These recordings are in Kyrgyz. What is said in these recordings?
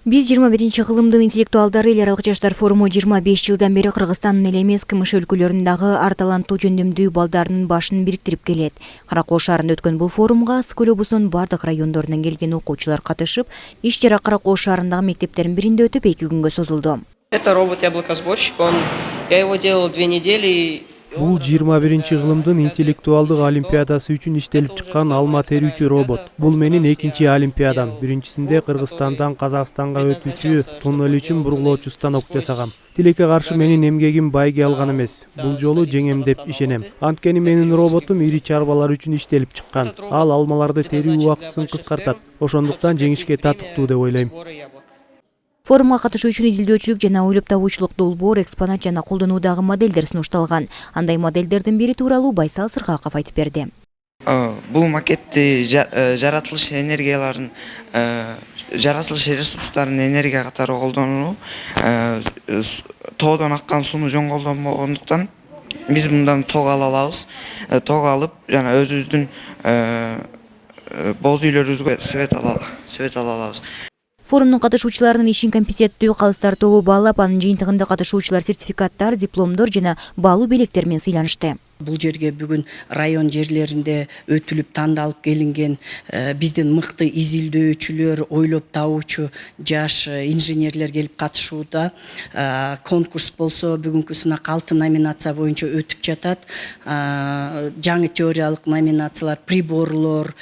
Биз 21-кылымдын интеллектуалдары эл аралык жаштар форуму 25 жылдан бери Кыргызстандын эле эмес КМШ өлкөлөрүндөгү ар таланттуу жөндөмдүү балдарынын башын бириктирип келет. Каракол шаарында өткөн бул форумга Ысык-Көл облусунун бардык райондорунан келген окуучулар катышып, иш-чара Каракол шаарындагы мектептердин биринде өтүп 2 күнгө созулду. Это робот-яблокосборщик, я его делал 2 недели. Бул 21-кылымдын интеллектуалдык олимпиадасы үчүн иштелип чыккан алма терүүчү робот. Бул менин экинчи олимпиадам. Биринчисинде Кыргызстандан Казакстанга өтүүчү туннель үчүн бургулоочу станок жасагам. Тилекке каршы менин эмгегим байге алган эмес. Бул жолу жеңем деп ишенем. Анткени менин роботум ири чарбалар үчүн иштелип чыккан. Ал алмаларды терүү убактысын кыскартат. Ошондуктан жеңишке татыктуу деп ойлойм. Форумга катышуу үчүн изилдөөчүлүк жана ойлоп табуучулук долбоор, экспонат жана колдонуудагы модельдер сунушталган. Андай модельдердин бири тууралуу Байсал Сыркаков айтып берди. Бул макетти жаратылыш энергияларын, жаратылыш ресурстарын энергия катары колдонуу, тоодон аккан сууну жөн колдонбогондуктан биз мындан ток ала алабыз. Ток алып, жана өзүбүздүн боз үйлөрүбүзгө свет ала алабыз. Форумдун катышуучуларынын ишин компетенттүү, калыс тартуу баалап, анын жыйынтыгында катышуучулар сертификаттар, дипломдор жана баалуу белектер менен сыйланышты. Бул жерге бүгүн район жерлеринде өтүлүп тандалып келинген биздин мыкты изилдөөчүлөр, ойлоп табуучу жаш инженерлер келип катышууда. Конкурс болсо бүгүнкү сынак 6 номинация боюнча өтүп жатат. Жаңы теориялык номинациялар, приборлор,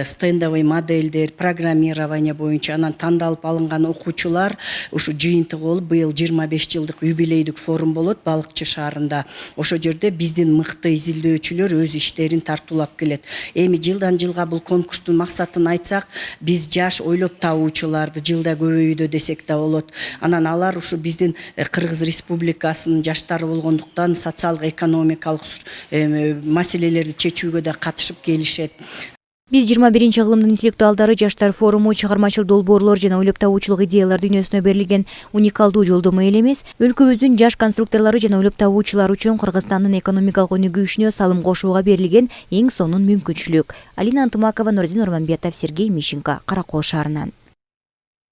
стендовый модельдер, программирование боюнча анан тандалып алынган окуучулар ушу жыйынтыгы болуп быйыл 25 жылдык юбилейдик форум болот Балыкчы шаарында. Ошо жерде биздин мыкты изилдөөчүлөр өз иштерин тартуулап келет. Эми жылдан жылга бул конкурстун максатын айтсак, биз жаш ойлоп табуучуларды жылда көбөйүүдө десек да болот. Анан алар ушу биздин Кыргыз Республикасынын жаштары болгондуктан социалдык экономикалык маселелерди чечүүгө да катышып келишет. Биз 21-кылымдын интеллектуалдары жаштар форуму чыгармачыл долбоорлор жана ойлоп табуучулук идеялар дүйнөсүнө берилген уникалдуу жолдомо эле эмес, өлкөбүздүн жаш конструкторлору жана ойлоп табуучулар үчүн Кыргызстандын экономикалык өнүгүшүнө салым кошууга берилген эң сонун мүмкүнчүлүк. Алина Антымакова, Нурзин Орманбетов, Сергей Мищенко, Каракол шаарынан.